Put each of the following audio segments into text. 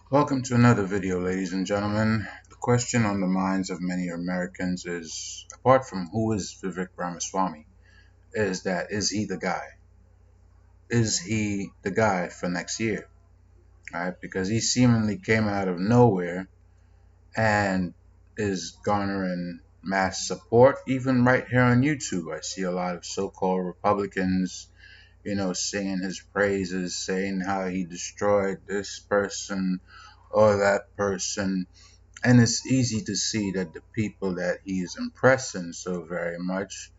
Welcome to another video, ladies and gentlemen. The question on the minds of many Americans is, apart from who is Vivek Ramaswamy, is he the guy? Is he the guy for next year? Right? Because he seemingly came out of nowhere and is garnering mass support, even right here on YouTube. I see a lot of so-called Republicans, singing his praises, saying how he destroyed this person or that person. And it's easy to see that the people that he is impressing so very much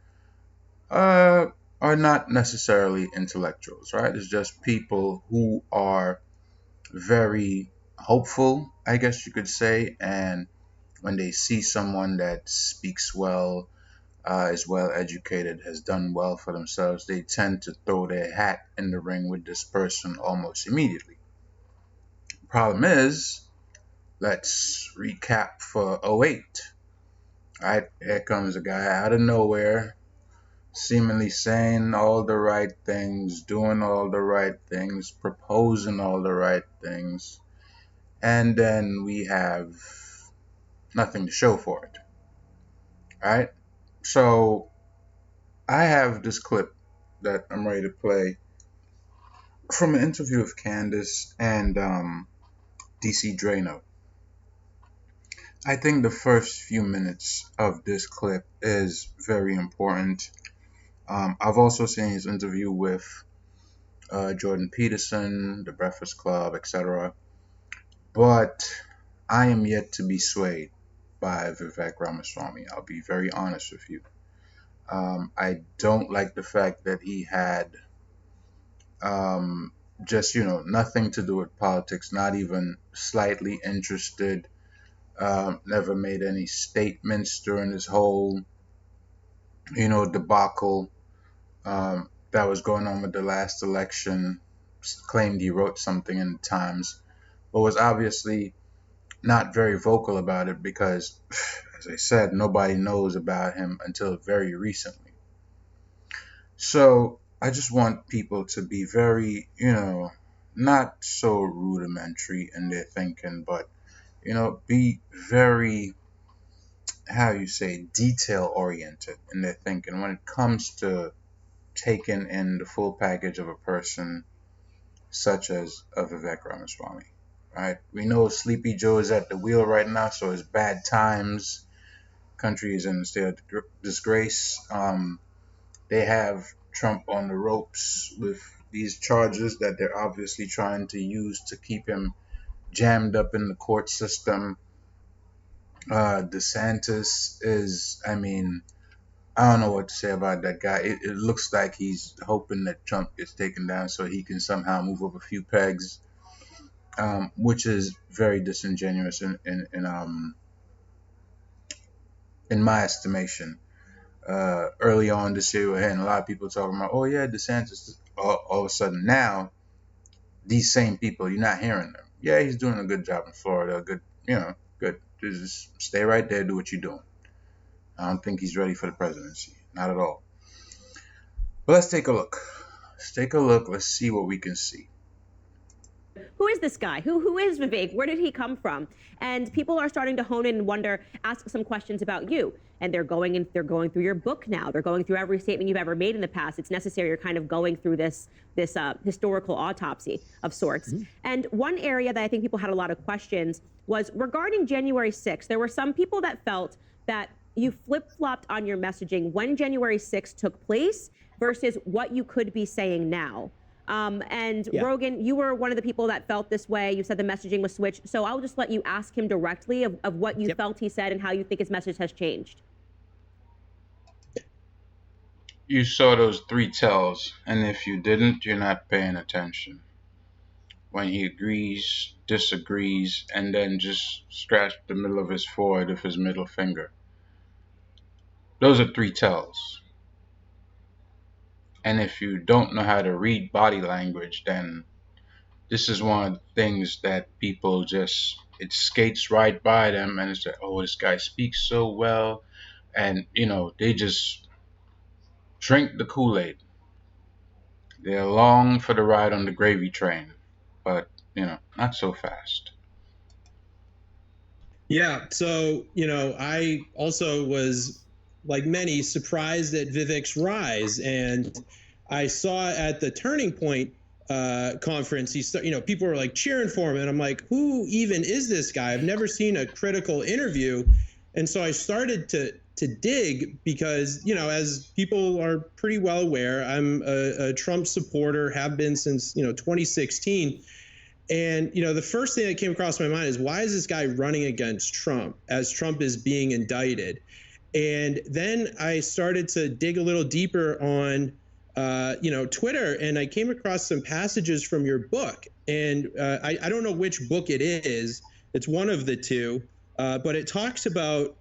are not necessarily intellectuals, right? It's just people who are very hopeful, I guess you could say. And when they see someone that speaks well, is well educated, has done well for themselves, they tend to throw their hat in the ring with this person almost immediately. Problem is, let's recap for '08. Right, here comes a guy out of nowhere, seemingly saying all the right things, doing all the right things, proposing all the right things, and then we have nothing to show for it. Right? So I have this clip that I'm ready to play from an interview of Candace and DC Drano. I think the first few minutes of this clip is very important. I've also seen his interview with Jordan Peterson, The Breakfast Club, etc. But I am yet to be swayed by Vivek Ramaswamy. I'll be very honest with you. I don't like the fact that he had just, nothing to do with politics, not even slightly interested, never made any statements during this whole, debacle that was going on with the last election, claimed he wrote something in the Times, but was obviously not very vocal about it because, as I said, nobody knows about him until very recently. So I just want people to be very, not so rudimentary in their thinking, but, be very, how you say, detail oriented in their thinking when it comes to taking in the full package of a person such as a Vivek Ramaswamy. Right? We know Sleepy Joe is at the wheel right now, so it's bad times. Country is in a state of disgrace. They have Trump on the ropes with these charges that they're obviously trying to use to keep him jammed up in the court system. DeSantis is, I don't know what to say about that guy. It looks like he's hoping that Trump gets taken down so he can somehow move up a few pegs, which is very disingenuous in my estimation. Early on this year, we're hearing a lot of people talking about, oh yeah, DeSantis. All of a sudden now, these same people, you're not hearing them. Yeah, he's doing a good job in Florida. Good, good. Just stay right there, do what you're doing. I don't think he's ready for the presidency. Not at all. But let's take a look. Let's take a look. Let's see what we can see. Who is this guy? Who is Vivek? Where did he come from? And people are starting to hone in and wonder, ask some questions about you. And they're going through your book now. They're going through every statement you've ever made in the past. It's necessary. You're kind of going through this historical autopsy of sorts. Mm-hmm. And one area that I think people had a lot of questions was regarding January 6th. There were some people that felt that you flip-flopped on your messaging when January 6th took place versus what you could be saying now. Rogan, you were one of the people that felt this way. You said the messaging was switched. So I'll just let you ask him directly of what you felt he said and how you think his message has changed. You saw those three tells, and if you didn't, you're not paying attention. When he agrees, disagrees, and then just scratch the middle of his forehead with his middle finger. Those are three tells. And if you don't know how to read body language, then this is one of the things that people just, it skates right by them and it's like, oh, this guy speaks so well. And, they just drink the Kool-Aid. They're along for the ride on the gravy train, but, not so fast. Yeah. So, I also was, like many, surprised at Vivek's rise. And I saw at the Turning Point conference, people were like cheering for him. And I'm like, who even is this guy? I've never seen a critical interview. And so I started to dig because, as people are pretty well aware, I'm a Trump supporter, have been since, 2016. And the first thing that came across my mind is, why is this guy running against Trump as Trump is being indicted? And then I started to dig a little deeper on, Twitter, and I came across some passages from your book. And I don't know which book it is. It's one of the two, but it talks about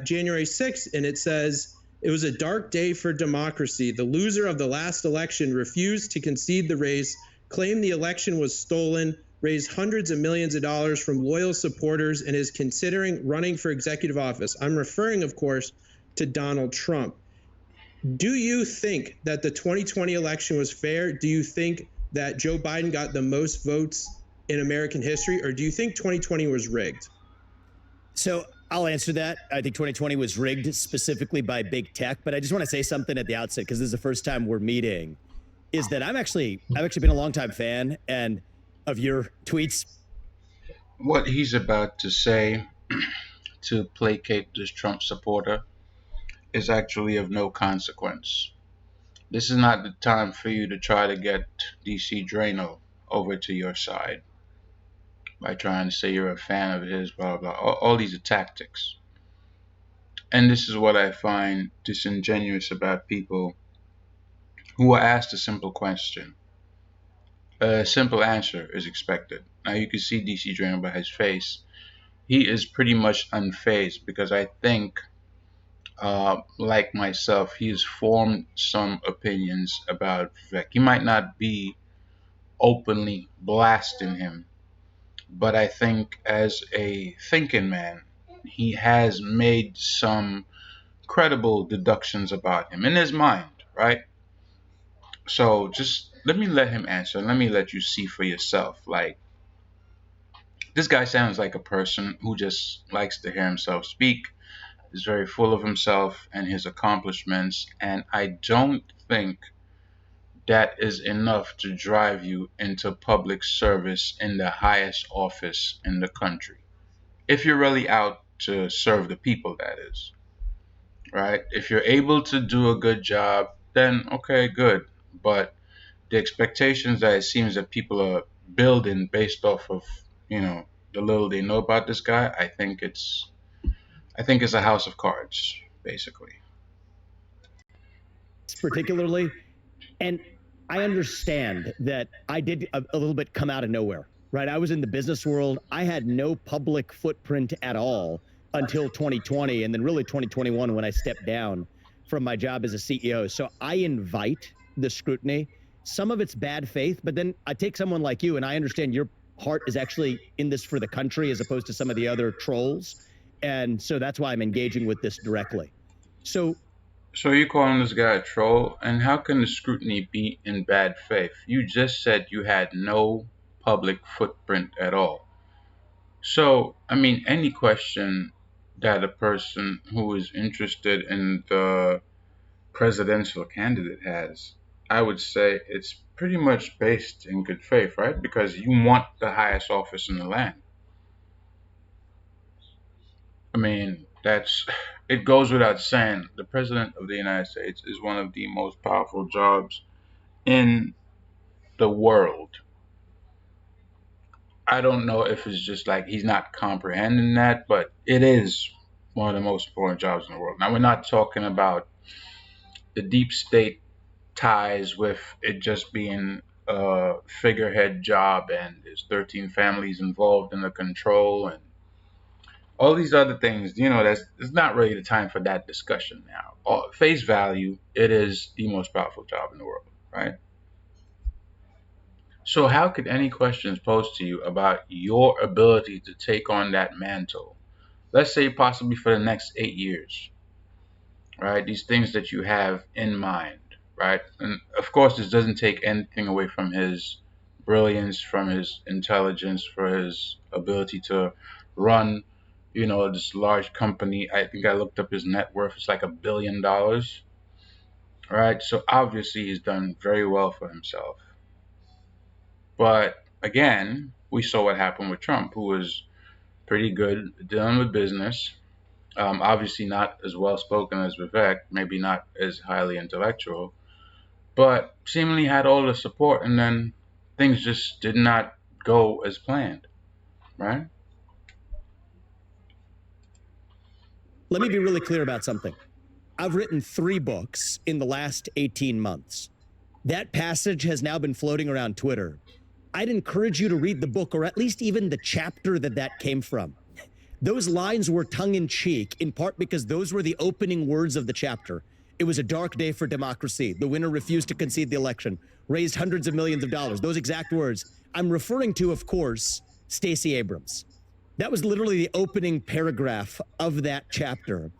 January 6th, and it says, it was a dark day for democracy. The loser of the last election refused to concede the race, claimed the election was stolen, raised hundreds of millions of dollars from loyal supporters, and is considering running for executive office. I'm referring, of course, to Donald Trump. Do you think that the 2020 election was fair? Do you think that Joe Biden got the most votes in American history, or do you think 2020 was rigged? So I'll answer that. I think 2020 was rigged specifically by big tech, but I just want to say something at the outset, because this is the first time we're meeting, is that I've actually been a longtime fan and of your tweets. What he's about to say to placate this Trump supporter is actually of no consequence. This is not the time for you to try to get DC Drano over to your side by trying to say you're a fan of his, blah, blah. All these are tactics. And this is what I find disingenuous about people who are asked a simple question. A simple answer is expected. Now you can see DC Drano by his face. He is pretty much unfazed because I think, like myself, he's formed some opinions about Vivek. He might not be openly blasting him, but I think as a thinking man, he has made some credible deductions about him in his mind, right? So just let him answer and let me let you see for yourself. Like, this guy sounds like a person who just likes to hear himself speak, is very full of himself and his accomplishments, and I don't think that is enough to drive you into public service in the highest office in the country. If you're really out to serve the people, that is, right? If you're able to do a good job, then okay, good. But the expectations that it seems that people are building based off of, you know, the little they know about this guy, I think it's a house of cards, basically. Particularly, and I understand that I did a little bit come out of nowhere, right? I was in the business world. I had no public footprint at all until 2020, and then really 2021 when I stepped down from my job as a CEO. So I invite the scrutiny. Some of it's bad faith, but then I take someone like you, and I understand your heart is actually in this for the country as opposed to some of the other trolls. And so that's why I'm engaging with this directly. So So you calling this guy a troll? And how can the scrutiny be in bad faith? You just said you had no public footprint at all. So, I mean, any question that a person who is interested in the presidential candidate has, I would say it's pretty much based in good faith, right? Because you want the highest office in the land. I mean, it goes without saying. The president of the United States is one of the most powerful jobs in the world. I don't know if it's just like he's not comprehending that, but it is one of the most important jobs in the world. Now, we're not talking about the deep state ties with it just being a figurehead job and there's 13 families involved in the control and all these other things. That's it's not really the time for that discussion now. Face value, it is the most powerful job in the world, right? So, how could any questions posed to you about your ability to take on that mantle? Let's say possibly for the next 8 years, right? These things that you have in mind, right? And of course, this doesn't take anything away from his brilliance, from his intelligence, for his ability to run this large company. I think I looked up his net worth. It's like $1 billion, right? So obviously he's done very well for himself. But again, we saw what happened with Trump, who was pretty good dealing with business. Obviously not as well spoken as Vivek, maybe not as highly intellectual, but seemingly had all the support, and then things just did not go as planned, right? Let me be really clear about something. I've written 3 books in the last 18 months. That passage has now been floating around Twitter. I'd encourage you to read the book, or at least even the chapter that came from. Those lines were tongue in cheek, in part because those were the opening words of the chapter. It was a dark day for democracy. The winner refused to concede the election, raised hundreds of millions of dollars. Those exact words. I'm referring to, of course, Stacey Abrams. That was literally the opening paragraph of that chapter.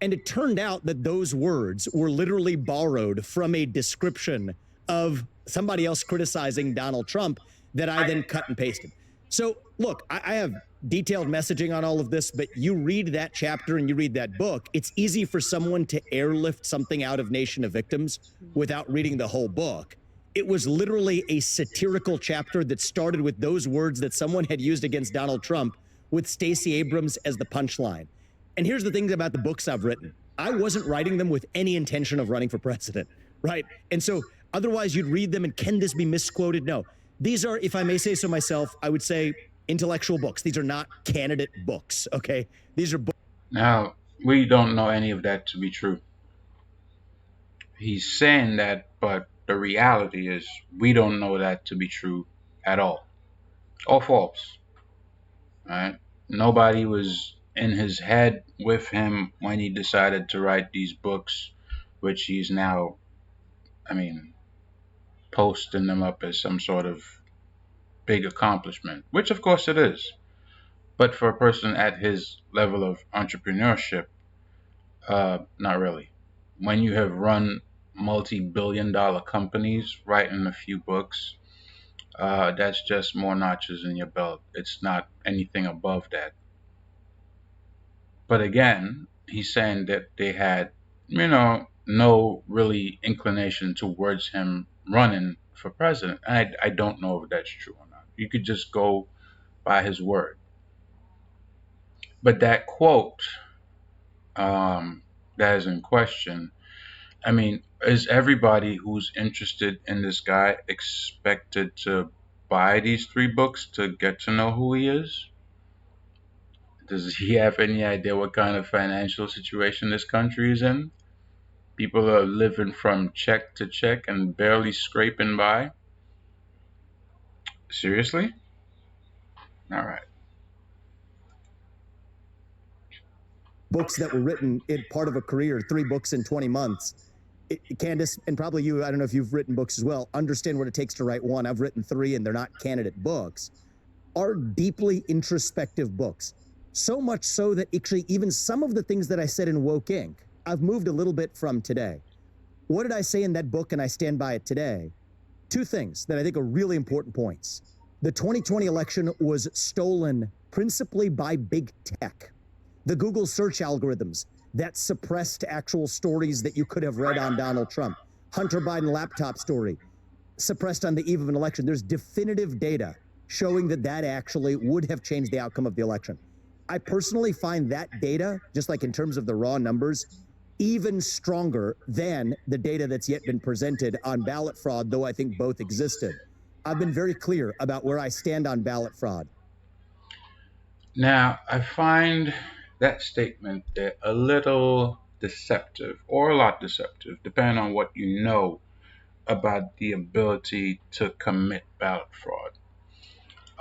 And it turned out that those words were literally borrowed from a description of somebody else criticizing Donald Trump that I then cut and pasted. So, look, I have detailed messaging on all of this, but you read that chapter and you read that book, it's easy for someone to airlift something out of Nation of Victims without reading the whole book. It was literally a satirical chapter that started with those words that someone had used against Donald Trump, with Stacey Abrams as the punchline. And here's the thing about the books I've written. I wasn't writing them with any intention of running for president, right? And so otherwise you'd read them and can this be misquoted? No. These are, if I may say so myself, I would say intellectual books. These are not candidate books, okay? These are books. Now, we don't know any of that to be true. He's saying that, but the reality is we don't know that to be true at all, or false, right? Nobody was in his head with him when he decided to write these books, which he's now, posting them up as some sort of big accomplishment, which of course it is. But for a person at his level of entrepreneurship, not really. When you have run multi-billion-dollar companies, writing a few books, that's just more notches in your belt. It's not anything above that. But again, he's saying that they had, no really inclination towards him running for president. I don't know if that's true or not. You could just go by his word. But that quote, that is in question, is everybody who's interested in this guy expected to buy these 3 books to get to know who he is? Does he have any idea what kind of financial situation this country is in? People are living from check to check and barely scraping by. Seriously? All right. Books that were written in part of a career, 3 books in 20 months. Candace, and probably you, I don't know if you've written books as well, understand what it takes to write one. I've written 3 and they're not candidate books, are deeply introspective books. So much so that actually even some of the things that I said in Woke Inc., I've moved a little bit from today. What did I say in that book, and I stand by it today? 2 things that I think are really important points. The 2020 election was stolen principally by big tech. The Google search algorithms that suppressed actual stories that you could have read on Donald Trump. Hunter Biden laptop story, suppressed on the eve of an election. There's definitive data showing that actually would have changed the outcome of the election. I personally find that data, just like in terms of the raw numbers, even stronger than the data that's yet been presented on ballot fraud, though I think both existed. I've been very clear about where I stand on ballot fraud. Now, I find that statement there a little deceptive, or a lot deceptive, depending on what you know about the ability to commit ballot fraud.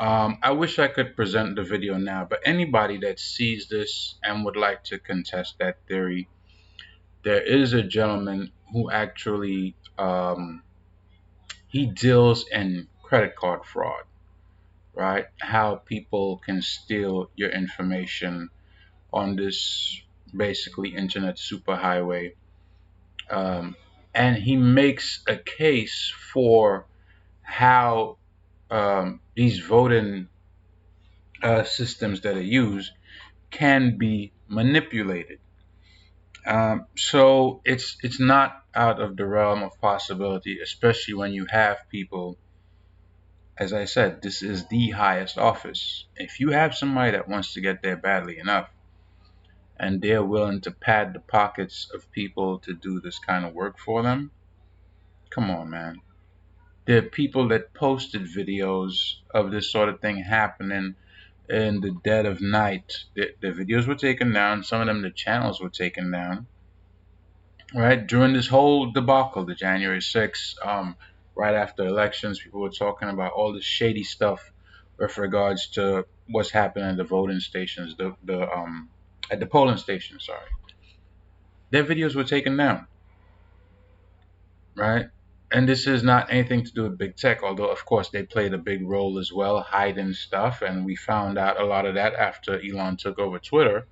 I wish I could present the video now, but anybody that sees this and would like to contest that theory, there is a gentleman who actually he deals in credit card fraud, right? How people can steal your information on this basically internet superhighway. And he makes a case for how these voting systems that are used can be manipulated. So it's not out of the realm of possibility, especially when you have people. As I said, this is the highest office. If you have somebody that wants to get there badly enough, and they're willing to pad the pockets of people to do this kind of work for them, come on, man. There are people that posted videos of this sort of thing happening in the dead of night. The videos were taken down. Some of them, the channels were taken down. Right during this whole debacle, the January 6th, right after elections, people were talking about all the shady stuff with regards to what's happening at the voting stations, the at the polling stations. Sorry, their videos were taken down. Right. And this is not anything to do with big tech, although of course they played a big role as well, hiding stuff, and we found out a lot of that after Elon took over Twitter.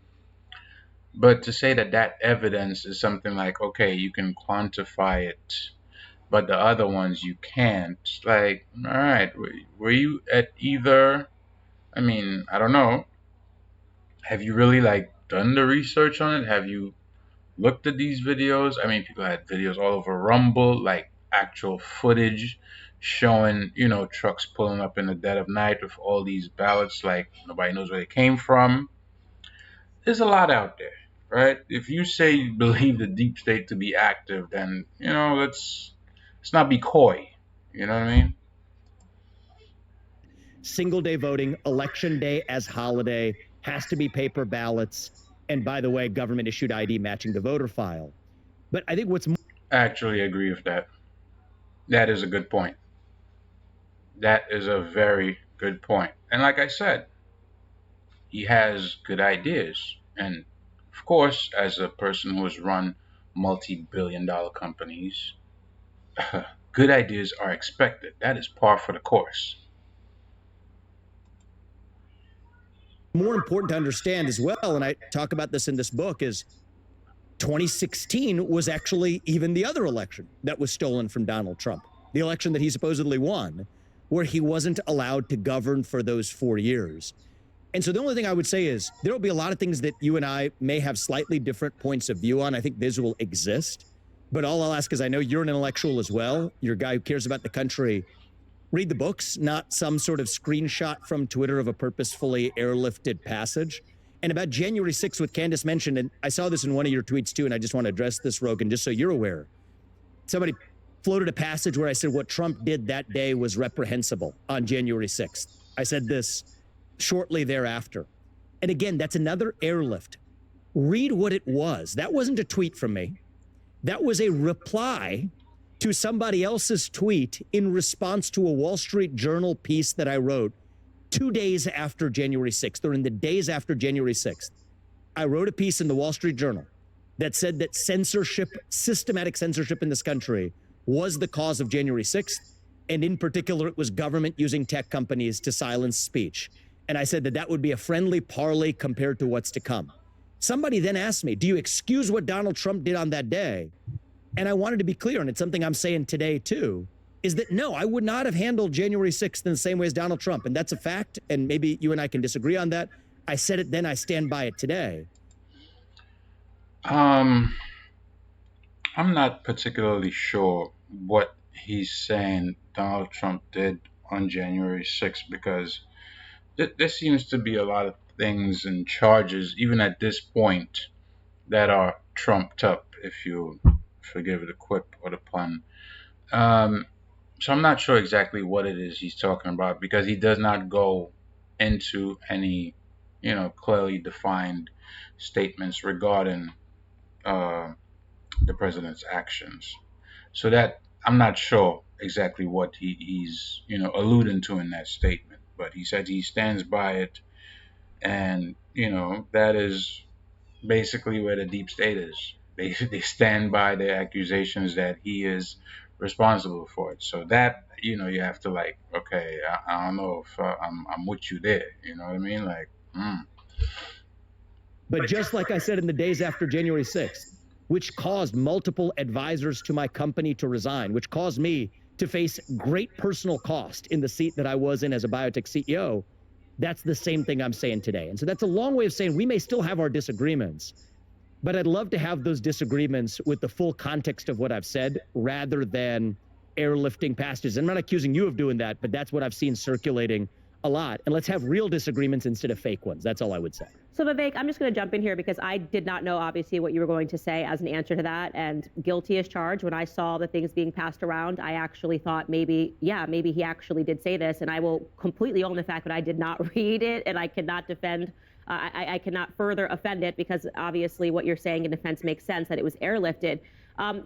But to say that that evidence is something like, okay, you can quantify it, but the other ones you can't, like, all right, were you at either? I mean, I don't know. Have you really like done the research on it? Have you looked at these videos? I mean, people had videos all over Rumble, like actual footage showing, trucks pulling up in the dead of night with all these ballots, like nobody knows where they came from. There's a lot out there, right? If you say you believe the deep state to be active, then let's not be coy. You know what I mean? Single day voting, election day as holiday, has to be paper ballots. And by the way, government issued ID matching the voter file. But I think what's I actually agree with that. That is a good point. That is a very good point. And like I said, he has good ideas. And of course, as a person who has run multi-billion-dollar companies, good ideas are expected. That is par for the course. more important to understand as well, and I talk about this in this book, is 2016 was actually even the other election that was stolen from Donald Trump, the election that he supposedly won, where he wasn't allowed to govern for those 4 years. And so the only thing I would say is there will be a lot of things that you and I may have slightly different points of view on. I think these will exist. But all I'll ask is, I know you're an intellectual as well. You're a guy who cares about the country. Read the books, not some sort of screenshot from Twitter of a purposefully airlifted passage. And about January 6th, what Candace mentioned, and I saw this in one of your tweets too, and I just want to address this, Rogan, just so you're aware. Somebody floated a passage where I said what Trump did that day was reprehensible on January 6th. I said this shortly thereafter. And again, that's another airlift. Read what it was. That wasn't a tweet from me. That was a reply to somebody else's tweet in response to a Wall Street Journal piece that I wrote 2 days after January 6th, or in the days after January 6th. I wrote a piece in the Wall Street Journal that said that censorship, systematic censorship in this country, was the cause of January 6th. And in particular, it was government using tech companies to silence speech. And I said that that would be a friendly parley compared to what's to come. Somebody then asked me, do you excuse what Donald Trump did on that day? And I wanted to be clear, and it's something I'm saying today too, is that no, I would not have handled January 6th in the same way as Donald Trump. And that's a fact, and maybe you and I can disagree on that. I said it then, I stand by it today. I'm not particularly sure what he's saying Donald Trump did on January 6th, because there seems to be a lot of things and charges, even at this point, that are trumped up, if you forgive the quip or the pun. So I'm not sure exactly what it is he's talking about, because he does not go into any, clearly defined statements regarding the president's actions. So that I'm not sure exactly what he's alluding to in that statement. But he said he stands by it, and that is basically where the deep state is. They stand by the accusations that he is responsible for it. So that you have to okay, I don't know if I'm with you there. You know what I mean? But just like I said in the days after January 6th, which caused multiple advisors to my company to resign, which caused me to face great personal cost in the seat that I was in as a biotech CEO, That's the same thing I'm saying today. And so that's a long way of saying we may still have our disagreements, but I'd love to have those disagreements with the full context of what I've said rather than airlifting passages. I'm not accusing you of doing that, but that's what I've seen circulating a lot. And let's have real disagreements instead of fake ones. That's all I would say. So Vivek, I'm just going to jump in here because I did not know, obviously, what you were going to say as an answer to that. And guilty as charged. When I saw the things being passed around, I actually thought maybe he actually did say this. And I will completely own the fact that I did not read it, and I cannot defend. I cannot further offend it because obviously what you're saying in defense makes sense that it was airlifted.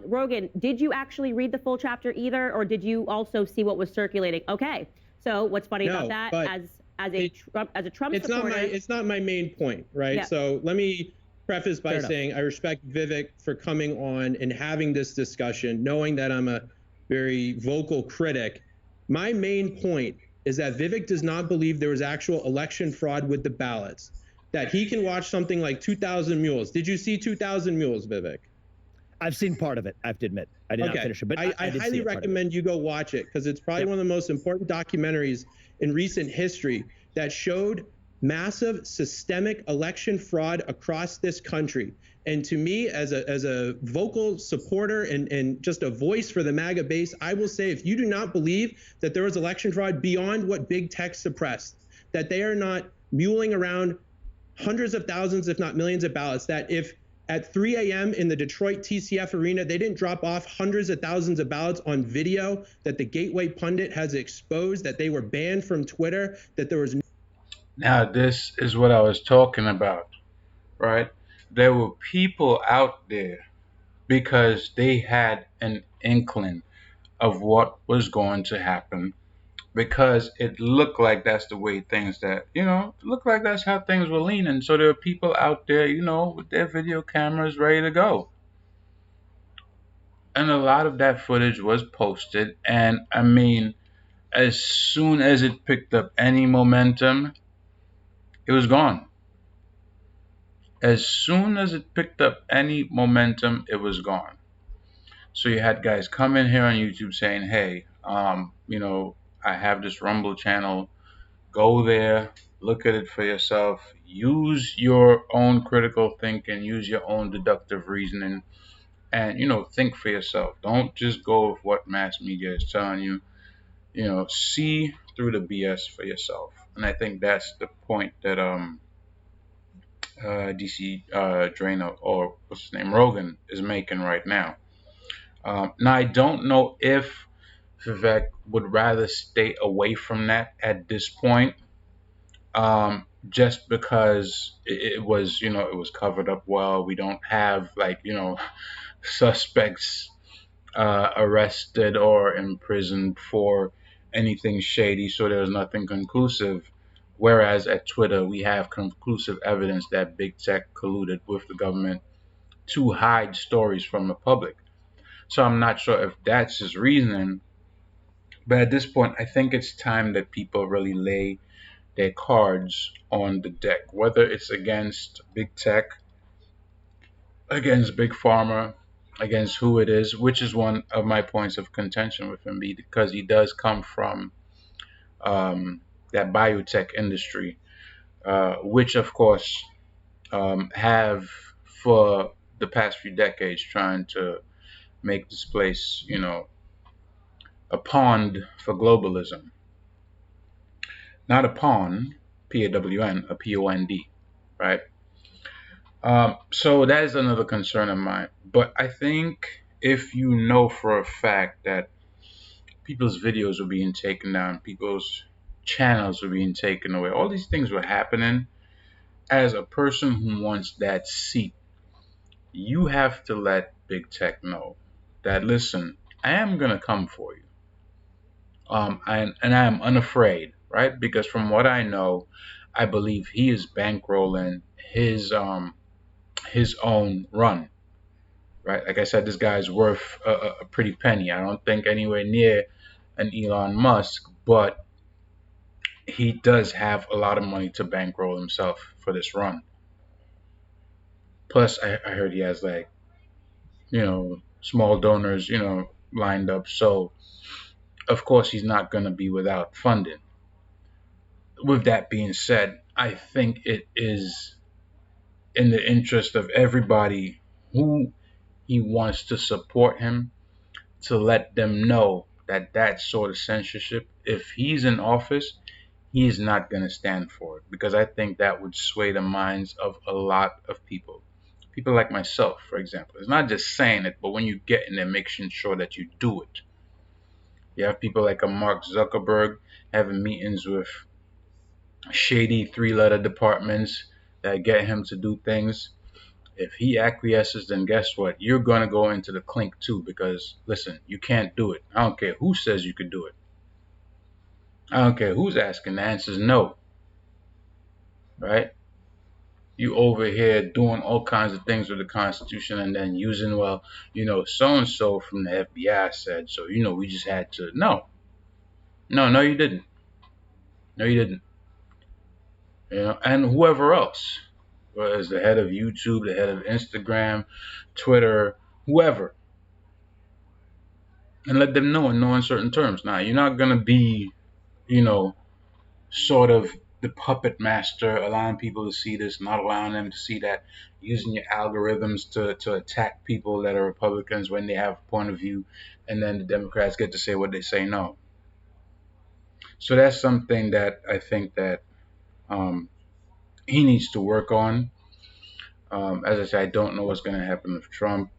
Rogan, did you actually read the full chapter either, or did you also see what was circulating? Okay. So what's funny about that, as a Trump supporter, it's not my main point, right? Yeah. So let me preface by saying I respect Vivek for coming on and having this discussion, knowing that I'm a very vocal critic. My main point is that Vivek does not believe there was actual election fraud with the ballots, that he can watch something like 2,000 Mules. Did you see 2,000 Mules, Vivek? I've seen part of it, I have to admit. I did not finish it, but I highly recommend you go watch it because it's probably one of the most important documentaries in recent history that showed massive systemic election fraud across this country. And to me, as a vocal supporter and just a voice for the MAGA base, I will say, if you do not believe that there was election fraud beyond what big tech suppressed, that they are not muling around hundreds of thousands, if not millions of ballots, that if at 3 a.m. in the Detroit TCF arena, they didn't drop off hundreds of thousands of ballots on video, that the Gateway Pundit has exposed, that they were banned from Twitter, that there was... Now, this is what I was talking about, right? There were people out there because they had an inkling of what was going to happen, because it looked like that's the way things that, it looked like that's how things were leaning. So there are people out there, with their video cameras ready to go. And a lot of that footage was posted. And I mean, as soon as it picked up any momentum, it was gone. As soon as it picked up any momentum, it was gone. So you had guys come in here on YouTube saying, hey, I have this Rumble channel. Go there, look at it for yourself, use your own critical thinking, use your own deductive reasoning, and, think for yourself. Don't just go with what mass media is telling you. See through the BS for yourself. And I think that's the point that DC Draino, or what's his name, Rogan, is making right now. Now, I don't know if Vivek would rather stay away from that at this point, just because it was, it was covered up well. We don't have suspects arrested or imprisoned for anything shady, so there's nothing conclusive. Whereas at Twitter, we have conclusive evidence that big tech colluded with the government to hide stories from the public. So I'm not sure if that's his reasoning, but at this point, I think it's time that people really lay their cards on the deck, whether it's against big tech, against big pharma, against who it is, which is one of my points of contention with him, because he does come from that biotech industry, which of course have for the past few decades trying to make this place, a pond for globalism. Not a pawn, P-A-W-N, a P-O-N-D, right? So that is another concern of mine. But I think if you know for a fact that people's videos were being taken down, people's channels were being taken away, all these things were happening, as a person who wants that seat, you have to let big tech know that, listen, I am going to come for you. And I am unafraid, right? Because from what I know, I believe he is bankrolling his own run, right? Like I said, this guy's worth a pretty penny. I don't think anywhere near an Elon Musk, but he does have a lot of money to bankroll himself for this run. Plus, I heard he has small donors, lined up. So, of course, he's not going to be without funding. with that being said, I think it is in the interest of everybody who he wants to support him to let them know that that sort of censorship, if he's in office, he's not going to stand for it, because I think that would sway the minds of a lot of people. People like myself, for example. It's not just saying it, but when you get in there, making sure that you do it. You have people like a Mark Zuckerberg having meetings with shady three-letter departments that get him to do things. If he acquiesces, then guess what? You're going to go into the clink too, because listen, you can't do it. I don't care who says you could do it. I don't care who's asking. The answer is no, right? You over here doing all kinds of things with the Constitution and then using, well, so and so from the FBI said, so we just had to. No, no, no, you didn't. No, you didn't. And whoever else, whether it's the head of YouTube, the head of Instagram, Twitter, whoever, and let them know in no uncertain terms. Now, you're not gonna be, you know, sort of the puppet master, allowing people to see this, not allowing them to see that, using your algorithms to attack people that are Republicans when they have a point of view, and then the Democrats get to say what they say. No. So that's something that I think that um, he needs to work on. As I said, I don't know what's going to happen with Trump.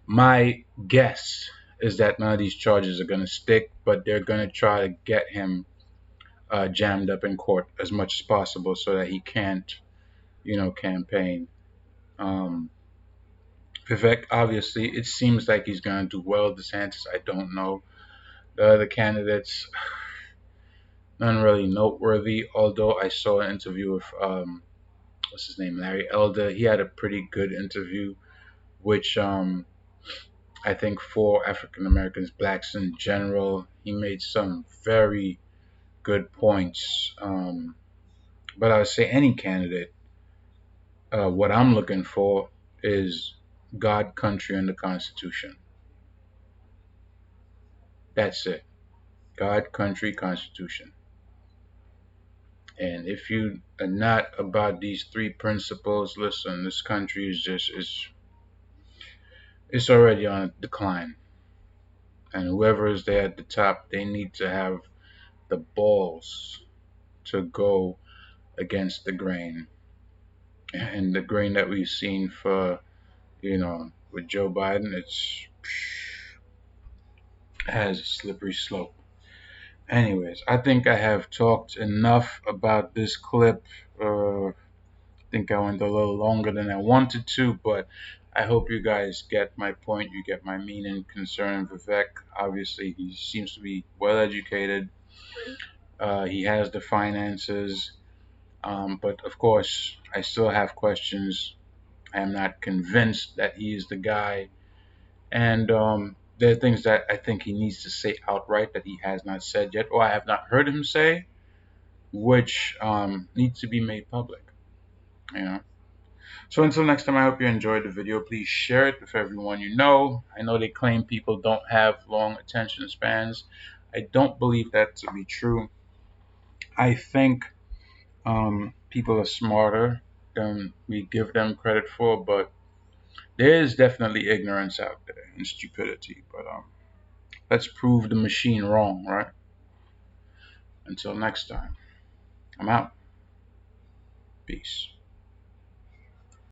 My guess is that none of these charges are going to stick, but they're going to try to get him jammed up in court as much as possible so that he can't, campaign. Um, Vivek, obviously, it seems like he's going to do well. DeSantis, I don't know. The other candidates, none really noteworthy, although I saw an interview with, what's his name, Larry Elder. He had a pretty good interview, which I think for African Americans, blacks in general, he made some very good points. But I would say any candidate, what I'm looking for is God, country, and the Constitution. That's it. God, country, Constitution. And if you are not about these three principles, listen, this country is just it's already on a decline. And whoever is there at the top, they need to have the balls to go against the grain. And the grain that we've seen for, with Joe Biden, it's has a slippery slope. Anyways, I think I have talked enough about this clip. I think I went a little longer than I wanted to, but I hope you guys get my point. You get my meaning concerning Vivek. Obviously, he seems to be well educated. He has the finances. But of course, I still have questions. I am not convinced that he is the guy. And there are things that I think he needs to say outright that he has not said yet, or I have not heard him say, which needs to be made public. You know. So until next time, I hope you enjoyed the video. Please share it with everyone you know. I know they claim people don't have long attention spans. I don't believe that to be true. I think people are smarter than we give them credit for, but there is definitely ignorance out there and stupidity. But let's prove the machine wrong, right? Until next time, I'm out. Peace.